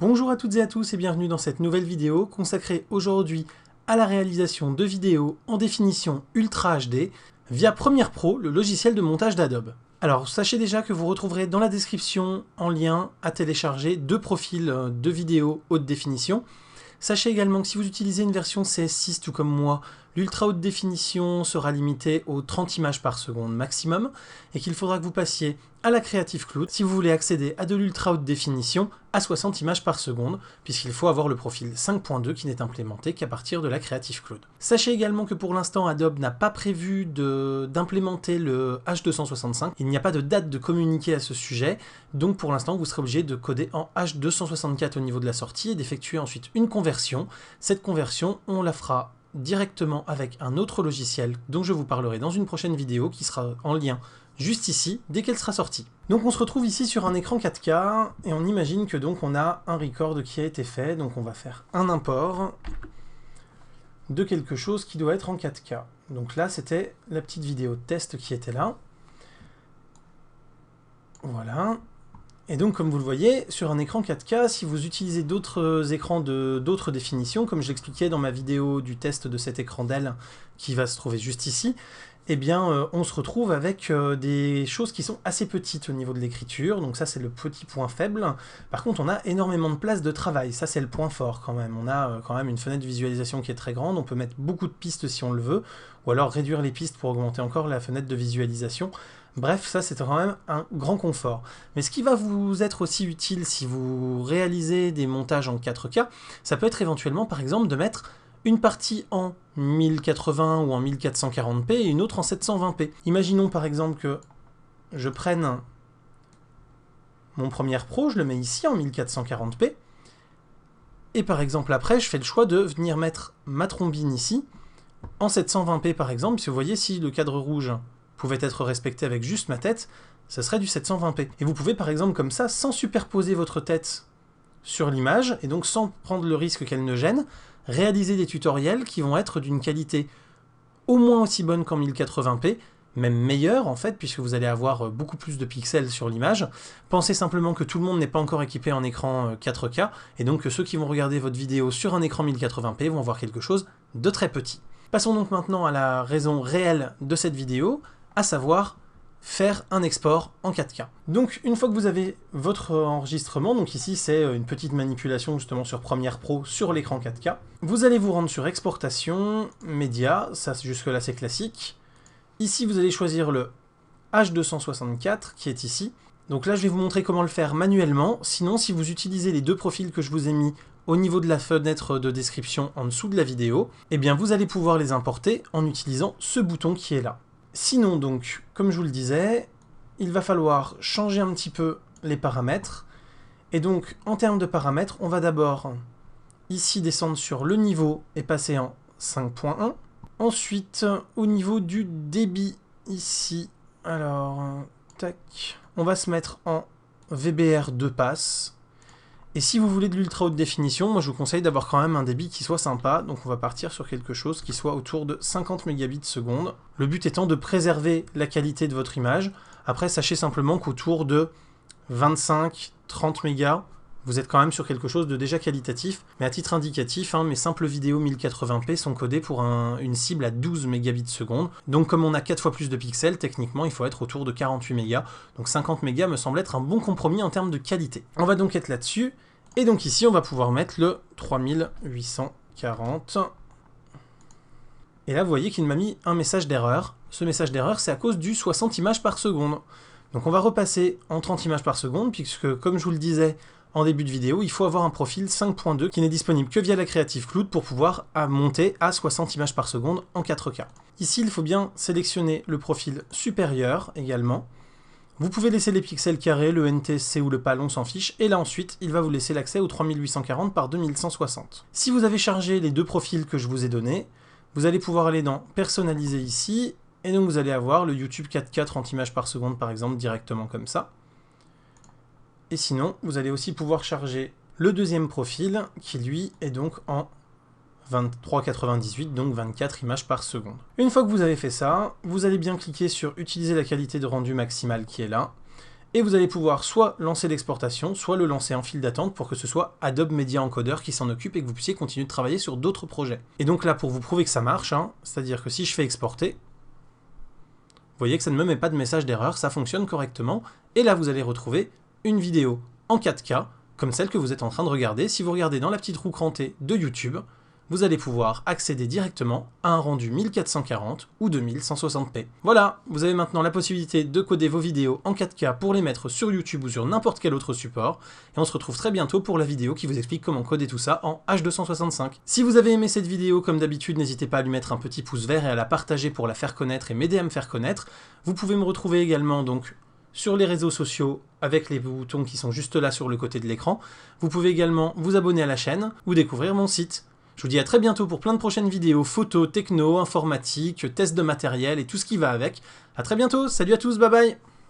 Bonjour à toutes et à tous et bienvenue dans cette nouvelle vidéo consacrée aujourd'hui à la réalisation de vidéos en définition Ultra HD via Premiere Pro, le logiciel de montage d'Adobe. Alors sachez déjà que vous retrouverez dans la description en lien à télécharger deux profils de vidéos haute définition. Sachez également que si vous utilisez une version CS6 tout comme moi, l'ultra haute définition sera limitée aux 30 images par seconde maximum et qu'il faudra que vous passiez à la Creative Cloud si vous voulez accéder à de l'ultra haute définition à 60 images par seconde puisqu'il faut avoir le profil 5.2 qui n'est implémenté qu'à partir de la Creative Cloud. Sachez également que pour l'instant Adobe n'a pas prévu d'implémenter le H265, il n'y a pas de date de communiquer à ce sujet, donc pour l'instant vous serez obligé de coder en H264 au niveau de la sortie et d'effectuer ensuite une conversion. Cette conversion, on la fera directement avec un autre logiciel dont je vous parlerai dans une prochaine vidéo qui sera en lien juste ici dès qu'elle sera sortie. Donc on se retrouve ici sur un écran 4K et on imagine que donc on a un record qui a été fait, donc on va faire un import de quelque chose qui doit être en 4K. Donc là c'était la petite vidéo de test qui était là. Voilà. Et donc, comme vous le voyez, sur un écran 4K, si vous utilisez d'autres écrans d'autres définitions, comme je l'expliquais dans ma vidéo du test de cet écran Dell, qui va se trouver juste ici, eh bien, on se retrouve avec des choses qui sont assez petites au niveau de l'écriture, donc ça c'est le petit point faible. Par contre, on a énormément de place de travail, ça c'est le point fort quand même. On a quand même une fenêtre de visualisation qui est très grande, on peut mettre beaucoup de pistes si on le veut, ou alors réduire les pistes pour augmenter encore la fenêtre de visualisation. Bref, ça c'est quand même un grand confort. Mais ce qui va vous être aussi utile si vous réalisez des montages en 4K, ça peut être éventuellement par exemple de mettre une partie en 1080 ou en 1440p et une autre en 720p. Imaginons par exemple que je prenne mon Premiere Pro, je le mets ici en 1440p, et par exemple après je fais le choix de venir mettre ma trombine ici en 720p par exemple, si vous voyez si le cadre rouge pouvait être respecté avec juste ma tête, ce serait du 720p. Et vous pouvez par exemple comme ça, sans superposer votre tête sur l'image, et donc sans prendre le risque qu'elle ne gêne, réaliser des tutoriels qui vont être d'une qualité au moins aussi bonne qu'en 1080p, même meilleure en fait, puisque vous allez avoir beaucoup plus de pixels sur l'image. Pensez simplement que tout le monde n'est pas encore équipé en écran 4K, et donc que ceux qui vont regarder votre vidéo sur un écran 1080p vont voir quelque chose de très petit. Passons donc maintenant à la raison réelle de cette vidéo, à savoir faire un export en 4K. Donc une fois que vous avez votre enregistrement, donc ici c'est une petite manipulation justement sur Premiere Pro sur l'écran 4K, vous allez vous rendre sur exportation, média, ça jusque là c'est classique. Ici vous allez choisir le H264 qui est ici. Donc là je vais vous montrer comment le faire manuellement, sinon si vous utilisez les deux profils que je vous ai mis au niveau de la fenêtre de description en dessous de la vidéo, eh bien vous allez pouvoir les importer en utilisant ce bouton qui est là. Sinon donc, comme je vous le disais, il va falloir changer un petit peu les paramètres. Et donc, en termes de paramètres, on va d'abord ici descendre sur le niveau et passer en 5.1. Ensuite, au niveau du débit, ici, alors, tac, on va se mettre en VBR 2 passes. Et si vous voulez de l'ultra haute définition, moi je vous conseille d'avoir quand même un débit qui soit sympa, donc on va partir sur quelque chose qui soit autour de 50 mégabits seconde. Le but étant de préserver la qualité de votre image. Après, sachez simplement qu'autour de 25-30 mégas, vous êtes quand même sur quelque chose de déjà qualitatif. Mais à titre indicatif, mes simples vidéos 1080p sont codées pour une cible à 12 mégabits seconde. Donc comme on a 4 fois plus de pixels, techniquement il faut être autour de 48 mégas. Donc 50 mégas me semble être un bon compromis en termes de qualité. On va donc être là-dessus. Et donc ici on va pouvoir mettre le 3840. Et là vous voyez qu'il m'a mis un message d'erreur. Ce message d'erreur c'est à cause du 60 images par seconde. Donc on va repasser en 30 images par seconde, puisque comme je vous le disais en début de vidéo, il faut avoir un profil 5.2 qui n'est disponible que via la Creative Cloud pour pouvoir monter à 60 images par seconde en 4K. Ici, il faut bien sélectionner le profil supérieur également. Vous pouvez laisser les pixels carrés, le NTSC ou le PAL, on s'en fiche, et là ensuite, il va vous laisser l'accès au 3840 par 2160. Si vous avez chargé les deux profils que je vous ai donnés, vous allez pouvoir aller dans Personnaliser ici, et donc vous allez avoir le YouTube 4K 30 images par seconde par exemple directement comme ça. Et sinon, vous allez aussi pouvoir charger le deuxième profil, qui lui est donc en 23,98, donc 24 images par seconde. Une fois que vous avez fait ça, vous allez bien cliquer sur Utiliser la qualité de rendu maximale qui est là, et vous allez pouvoir soit lancer l'exportation, soit le lancer en file d'attente pour que ce soit Adobe Media Encoder qui s'en occupe et que vous puissiez continuer de travailler sur d'autres projets. Et donc là, pour vous prouver que ça marche, c'est-à-dire que si je fais exporter, vous voyez que ça ne me met pas de message d'erreur, ça fonctionne correctement, et là vous allez retrouver une vidéo en 4K, comme celle que vous êtes en train de regarder. Si vous regardez dans la petite roue crantée de YouTube, vous allez pouvoir accéder directement à un rendu 1440 ou 2160p. Voilà, vous avez maintenant la possibilité de coder vos vidéos en 4K pour les mettre sur YouTube ou sur n'importe quel autre support, et on se retrouve très bientôt pour la vidéo qui vous explique comment coder tout ça en H265. Si vous avez aimé cette vidéo, comme d'habitude, n'hésitez pas à lui mettre un petit pouce vert et à la partager pour la faire connaître et m'aider à me faire connaître. Vous pouvez me retrouver également donc sur les réseaux sociaux avec les boutons qui sont juste là sur le côté de l'écran. Vous pouvez également vous abonner à la chaîne ou découvrir mon site. Je vous dis à très bientôt pour plein de prochaines vidéos, photos, techno, informatique, tests de matériel et tout ce qui va avec. À très bientôt, salut à tous, bye bye!